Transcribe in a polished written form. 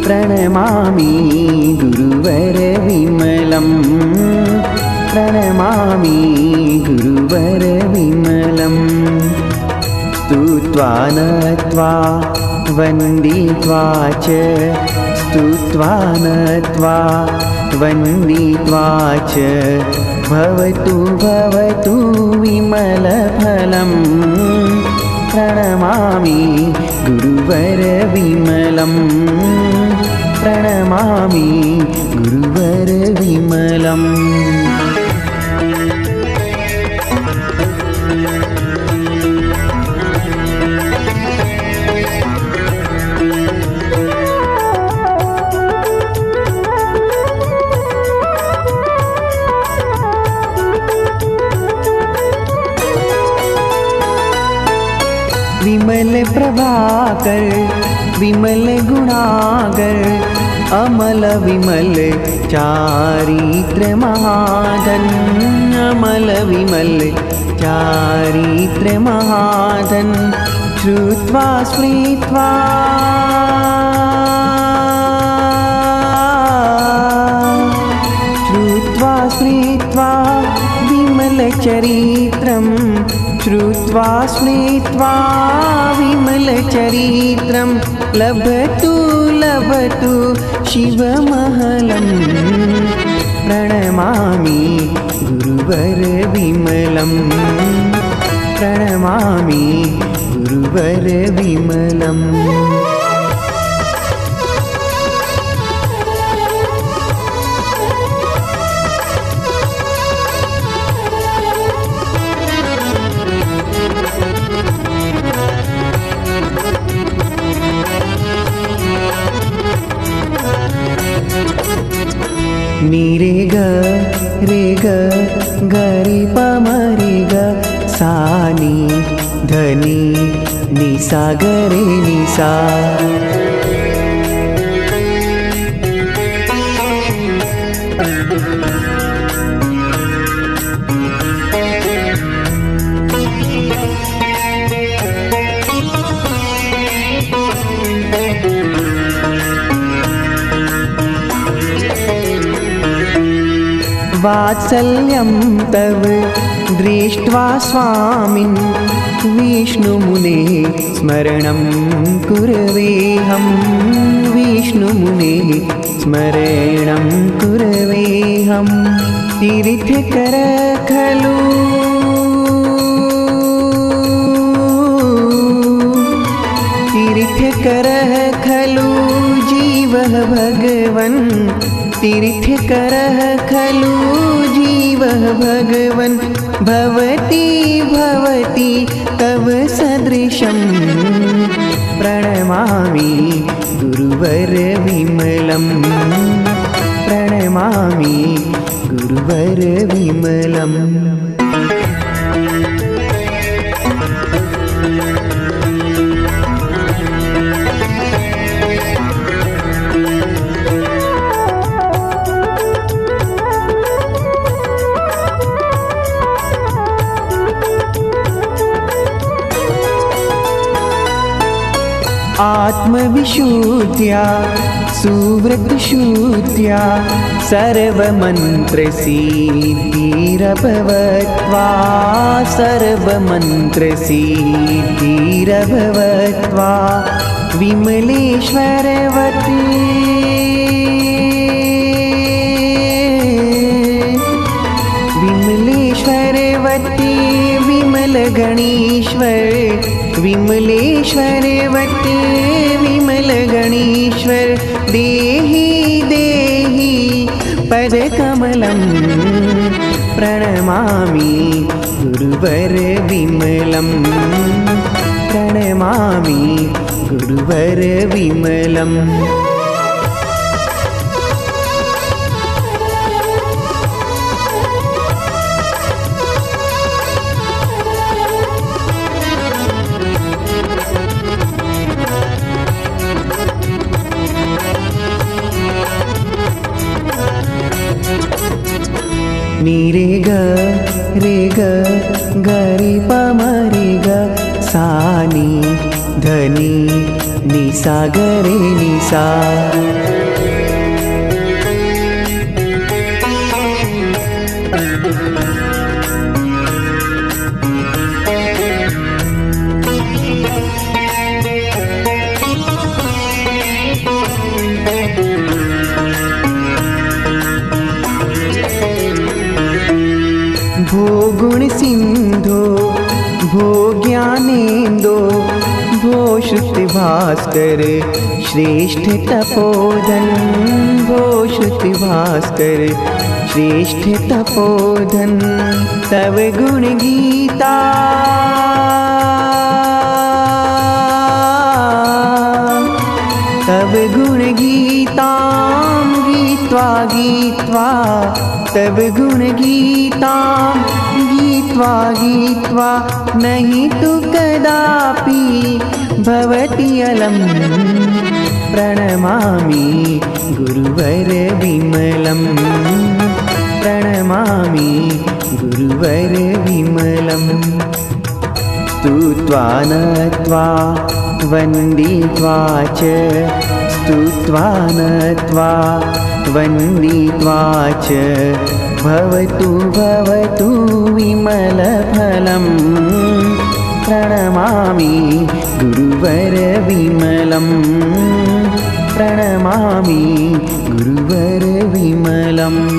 प्रणमामि गुरुवर विमलम् प्रणमामि गुरुवर विमलम् स्तुत्वा नत्वा वन्दित्वा च स्तुत्वा नत्वा वन्दित्वा च भवतु भवतु विमलफलम् प्रणमामि गुरुवर विमलम् प्रणमामि गुरुवर विमलम् विमल प्रभाकर विमल गुणागर अमल विमल चारित्र महाधन अमल विमल चारित्र महाधन श्रुत्वा स्मृत्वा श्रुत्वा स्मृत्वा विमल चरित्रम् श्रुत्वा स्मृत्वा विमलचरित्रं लभतु लभतु शिवमहलं प्रणमामि गुरुवर विमलं प्रणमामि गुरुवर विमलम् नी रे ग रे प म रे ग सा नी धनी नि सा ग रे नि सा वात्सल्यं तव दृष्ट्वा स्वामिन् विष्णुमुने स्मरणं कुर्वेऽहं विष्णुमुने स्मरणं कुर्वेऽहं तीर्थकर खलु तीर्थकर खलु जीवः भगवन् तीर्थकरः खलु जीवः भगवन् भवति भवति तव सदृशं प्रणमामि गुरुवर विमलं प्रणमामि गुरुवर विमलम् आत्मविशुद्ध्या सुव्रतशुद्ध्या सर्वमन्त्रसिद्धिरभवत्वा सर्वमन्त्रसिद्धिरभवत्वा विमलेश्वरवती विमलेश्वरवती विमलगणेश्वर विमलेश्वरवती विमलगणेश्वर देहि देहि पदकमलं प्रणमामि गुरुवर विमलं प्रणमामि गुरुवर विमलम् नी रे ग रे प म रे ग सा नी धनी निसागरे निसा। भो गुण सिंधो भो ज्ञानेन्दो भो श्रुति भास्कर श्रेष्ठ तपोधन। भो श्रुति भास्कर श्रेष्ठ तपोधन। तव गुण गीता तव गुण गीतां गीत्वा गीत्वा तव गुण गीतां गीत्वा गीत्वा नहि तु कदापि भवति अलम्। प्रणमामि गुरुवर विमलम्। प्रणमामि गुरुवर विमलम्। स्तुत्वा नत्वा वन्दित्वा च स्तुत्वा नत्वा वन्दित्वा च भवतु भवतु विमलफलम्। प्रणमामि गुरुवर विमलम्। प्रणमामि गुरुवर विमलम्।